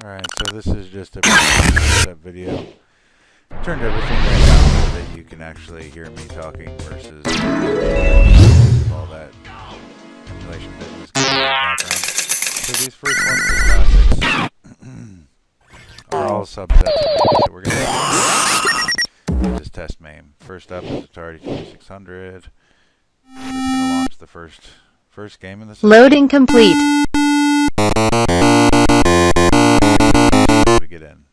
Alright, so this is just a step video. Turned everything right down so that you can actually hear me talking versus all that emulation business going on in the background. So these first ones, the classics, are all subsets of MAME. So we're going to just test MAME. First up is Atari 2600. It's going to launch the first game in the system. Loading complete. To get in.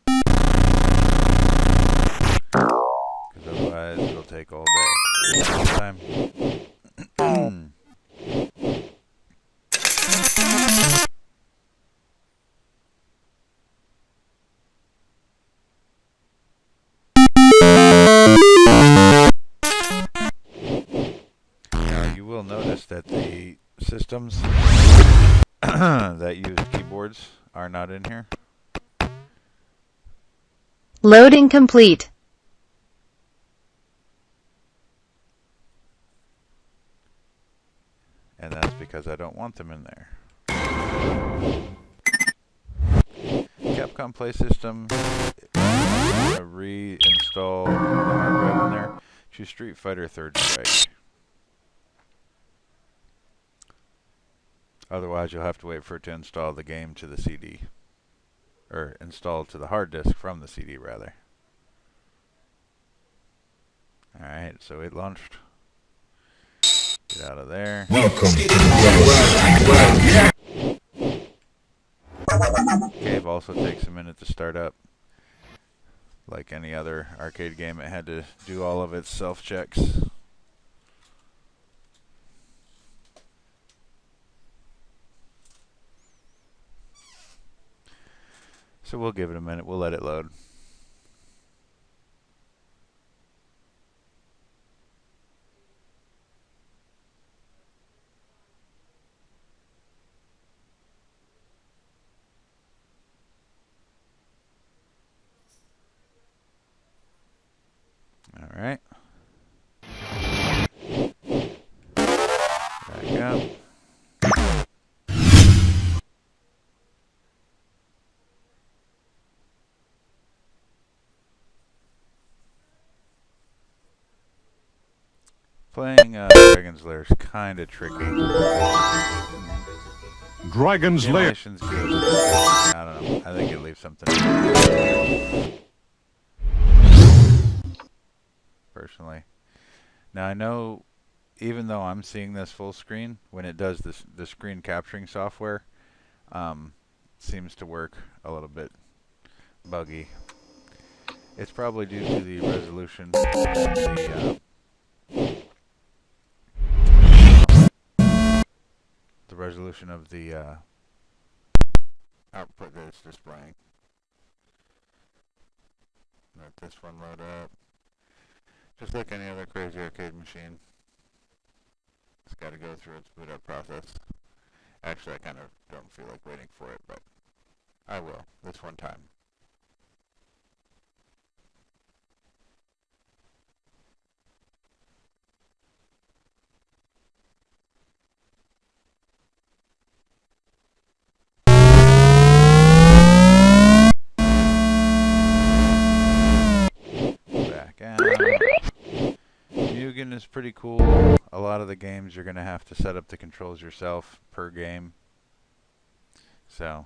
Because otherwise it'll take all day. Time. Now you will notice that the systems that use keyboards are not in here. Loading complete. And that's because I don't want them in there. Capcom Play System, reinstall the hard drive in there. Choose Street Fighter Third Strike. Otherwise, you'll have to wait for it to install the game to the CD. Or install to the hard disk from the CD, rather. Alright, so it launched. Get out of there. Welcome to the Cave also takes a minute to start up. Like any other arcade game, it had to do all of its self-checks. So we'll give it a minute. We'll let it load. All right. Back up. Playing Dragon's Lair is kind of tricky. Dragon's Lair. Animation's good. I don't know. I think it leaves something in. Personally. Now I know, even though I'm seeing this full screen, when it does this, the screen capturing software seems to work a little bit buggy. It's probably due to the resolution and the resolution of the output that it's displaying. Let this one load up. Just like any other crazy arcade machine. It's got to go through its boot up process. Actually, I kind of don't feel like waiting for it, but I will, this one time. Is pretty cool. A lot of the games you're going to have to set up the controls yourself per game. So,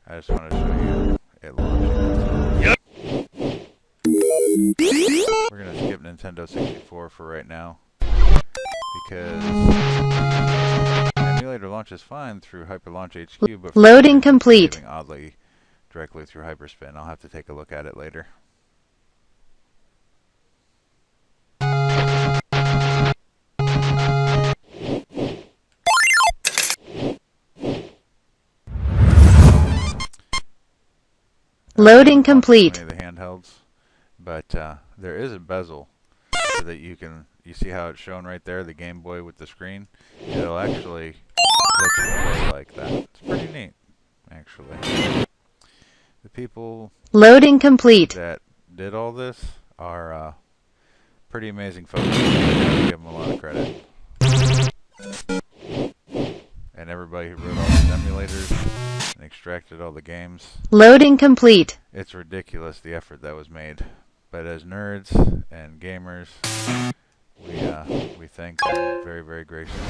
I just want to show you it launching. Yep. We're going to skip Nintendo 64 for right now because emulator launches fine through Hyperlaunch HQ, but loading complete. Oddly directly through hyperspin. I'll have to take a look at it later. Loading complete. The handhelds, but there is a bezel so that you see how it's shown right there, the Game Boy with the screen. It'll actually let you play like that. It's pretty neat, actually. The people loading complete that did all this are pretty amazing folks. I give them a lot of credit. And everybody who wrote all these emulators and extracted all the games. Loading complete. It's ridiculous the effort that was made. But as nerds and gamers, we thank them very, very graciously.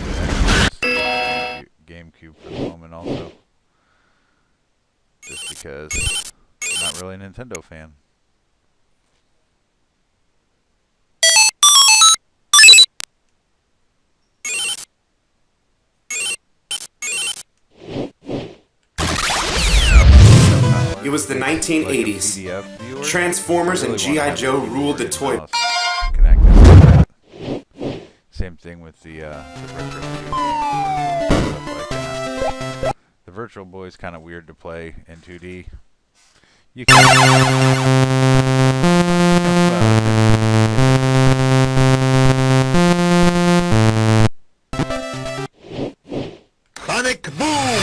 GameCube for the moment also. Just because I'm not really a Nintendo fan. It was the 1980s. Like Transformers and G.I. Joe ruled the toy. Same thing with the retro video games. Stuff like that. The Virtual Boy is kind of weird to play in 2D. You can. Sonic boom!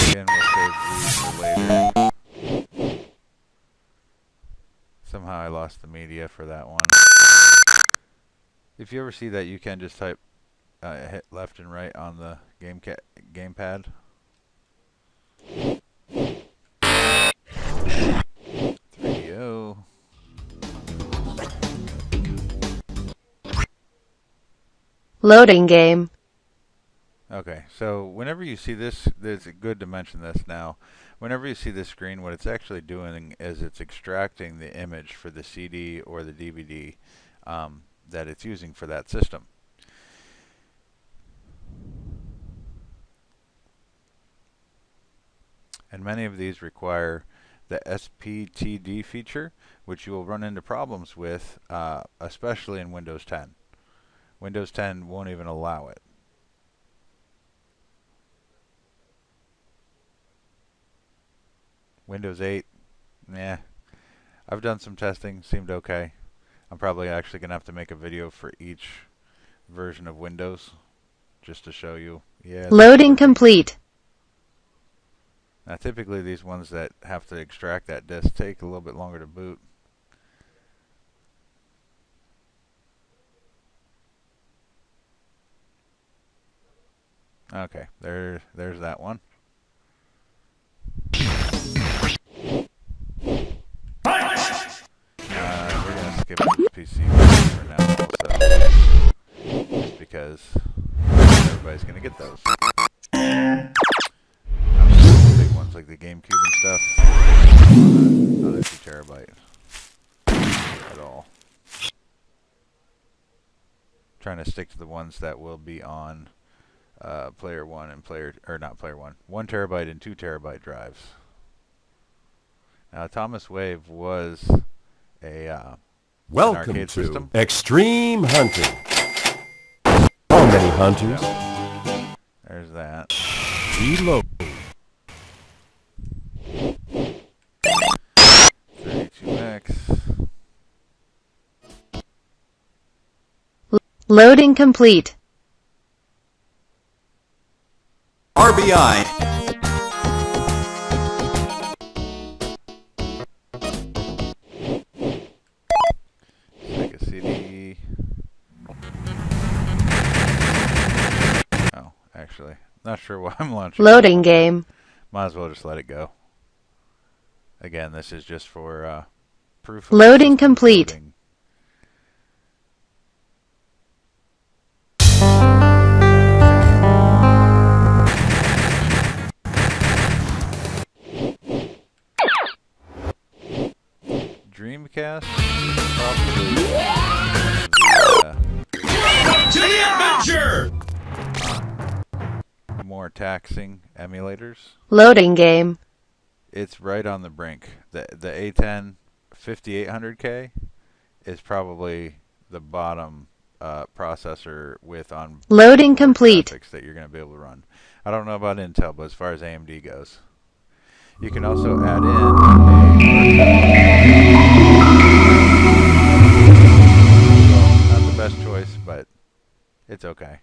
Again, we'll save these for later. Somehow I lost the media for that one. If you ever see that, you can just type hit left and right on the gamepad. 3DO. Loading game. Okay, so whenever you see this, it's good to mention this now. Whenever you see this screen, what it's actually doing is it's extracting the image for the CD or the DVD that it's using for that system. And many of these require the SPTD feature, which you will run into problems with, especially in Windows 10. Windows 10 won't even allow it. Windows 8, yeah. I've done some testing, seemed okay. I'm probably actually going to have to make a video for each version of Windows, just to show you. Yeah. Loading complete. Now typically these ones that have to extract that disk take a little bit longer to boot. Okay, there's that one. We're going to skip the PC for now also, just because everybody's going to get those. Big ones like the GameCube and stuff, not a 2 terabyte at all. Trying to stick to the ones that will be on player 1 and not player 1, 1 terabyte and 2 terabyte drives. Now Thomas Wave was a Welcome arcade to system. Extreme Hunting. How many hunters? Yep. There's that. Reload. 32X. Loading complete. RBI. SEGA CD. Oh, actually, not sure why I'm launching. Loading game. Might as well just let it go. Again, this is just for proof of Loading system complete. loading. Dreamcast, probably To the adventure! more taxing emulators. Loading game. It's right on the brink. The A10 5800K is probably the bottom processor with on Loading complete. graphics that you're going to be able to run. I don't know about Intel, but as far as AMD goes, you can also add not the best choice, but it's okay.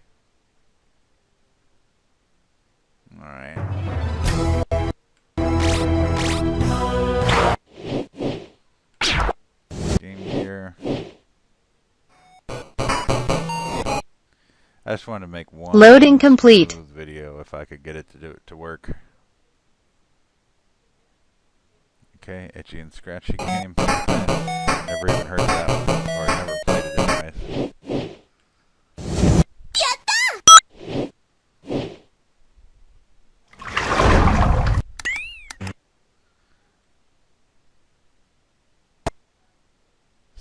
All right. Game Gear. I just wanted to make one Loading complete. smooth video if I could get it to work. Okay, itchy and scratchy game. Never even heard of that one, or I never played it anyways.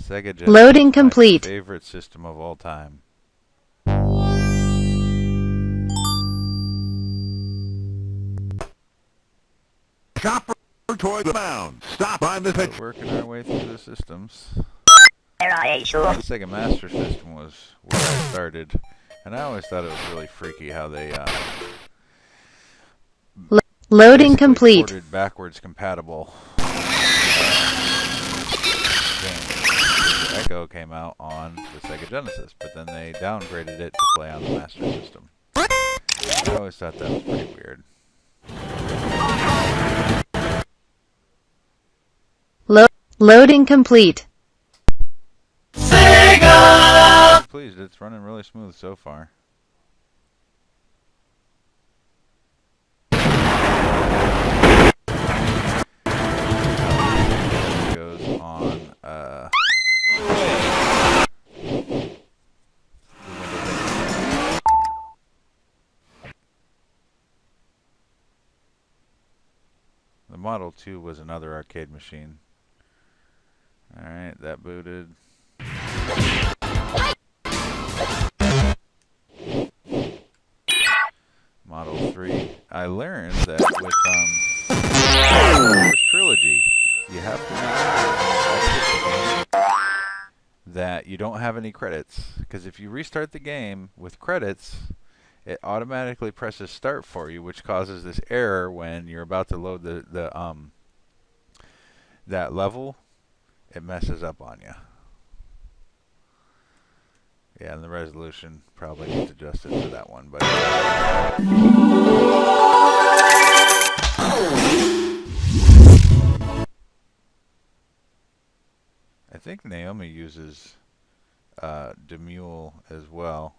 Sega Genesis, Loading my complete. favorite system of all time. Chopper toward the mound. Stop on the pitch. We're working our way through the systems. The Sega Master System was where I started, and I always thought it was really freaky how they Loading basically complete. ported backwards compatible games. The Echo came out on the Sega Genesis, but then they downgraded it to play on the Master System. I always thought that was pretty weird. Loading complete. Please, it's running really smooth so far. Goes on the Model 2 was another arcade machine. Alright, that booted. Model 3. I learned that with first trilogy, you have to remember that you don't have any credits, because if you restart the game with credits, it automatically presses start for you, which causes this error when you're about to load that level. It messes up on you. Yeah, and the resolution probably needs adjusted for that one, but I think Naomi uses Demule as well.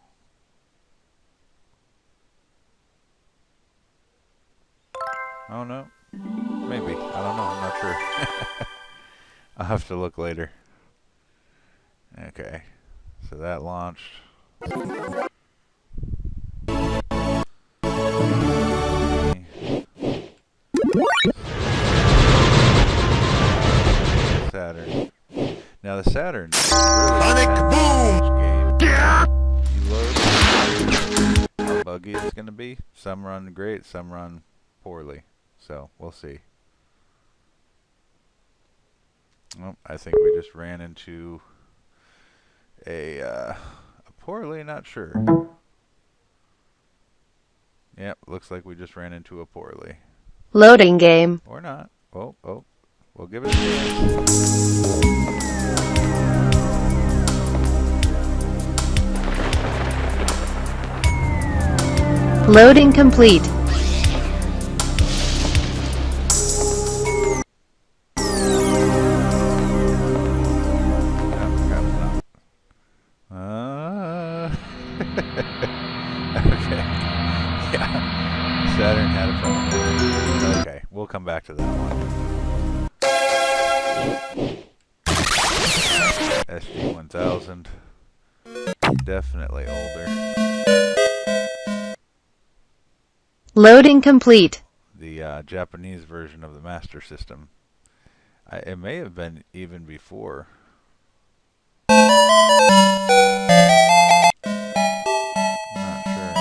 Oh no, maybe. I don't know. I'm not sure. I'll have to look later. Okay, so that launched. Saturn. Now the Saturn is really game. You load how buggy it's going to be. Some run great, some run poorly. So we'll see. Oh, I think we just ran into a poorly, not sure. Yep, looks like we just ran into a poorly. Loading game. Or not. Oh, we'll give it a chance. Loading complete. Okay. Yeah. Saturn had a problem. Okay, we'll come back to that one. SG-1000. Definitely older. Loading complete. The Japanese version of the Master System. It may have been even before. Not sure.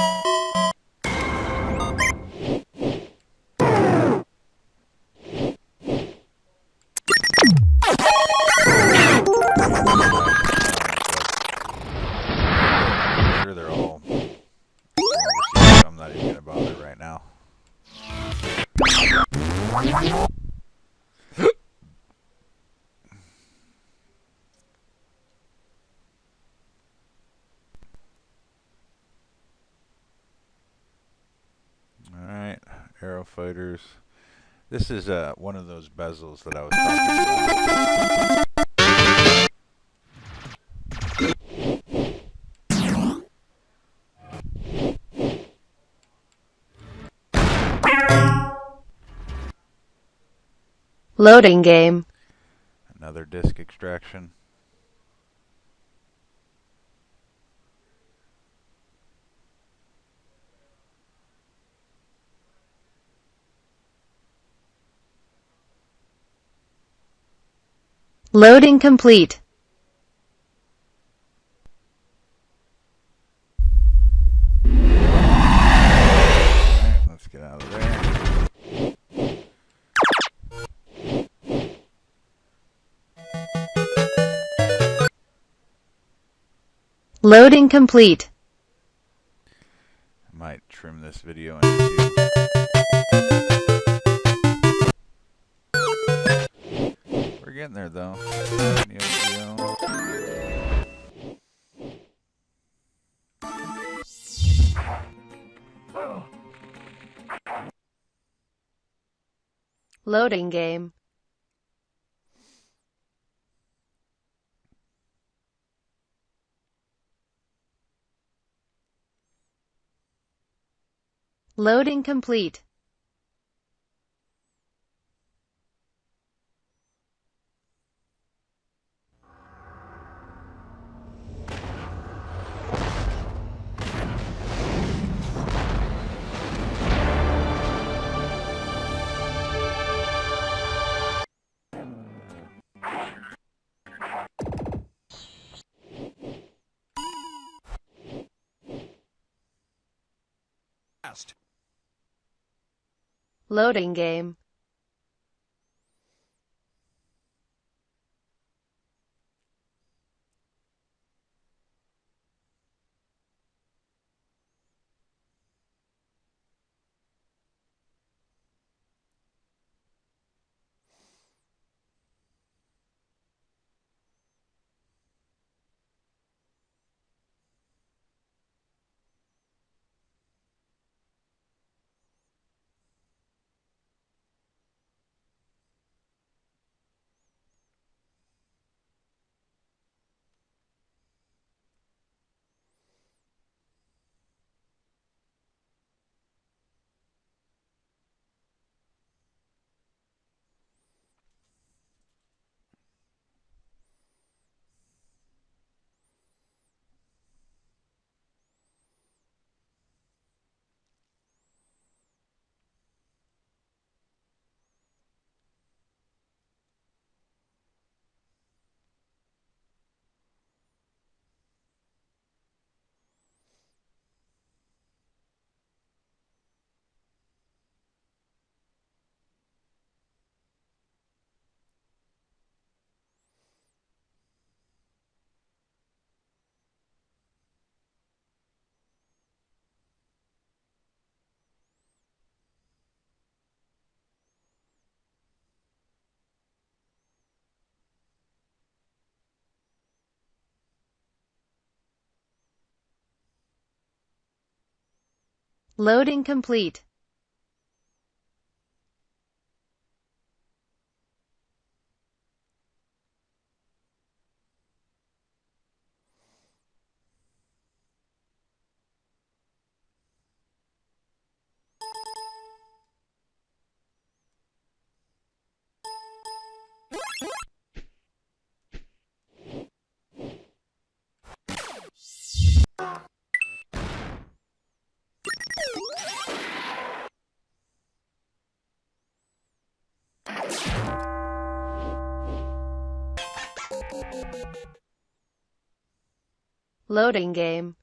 I'm sure they're all overseas, so I'm not even going to bother right now. Alright, Aero Fighters. This is one of those bezels that I was talking about. Loading game. Another disk extraction. Loading complete. Alright, let's get out of there. Loading complete. I might trim this video into two. We're getting there though. Video. Loading game. Loading complete. Loading game. Loading complete. Loading game.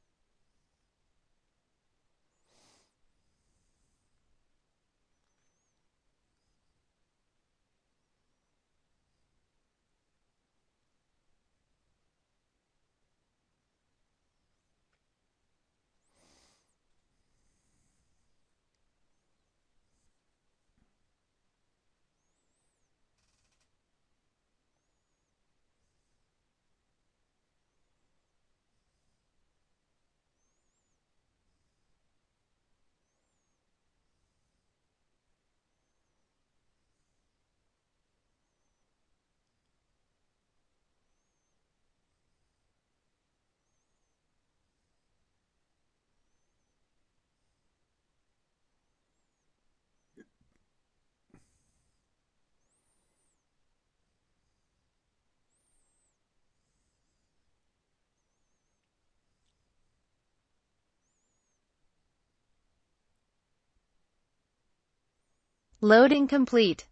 Loading complete.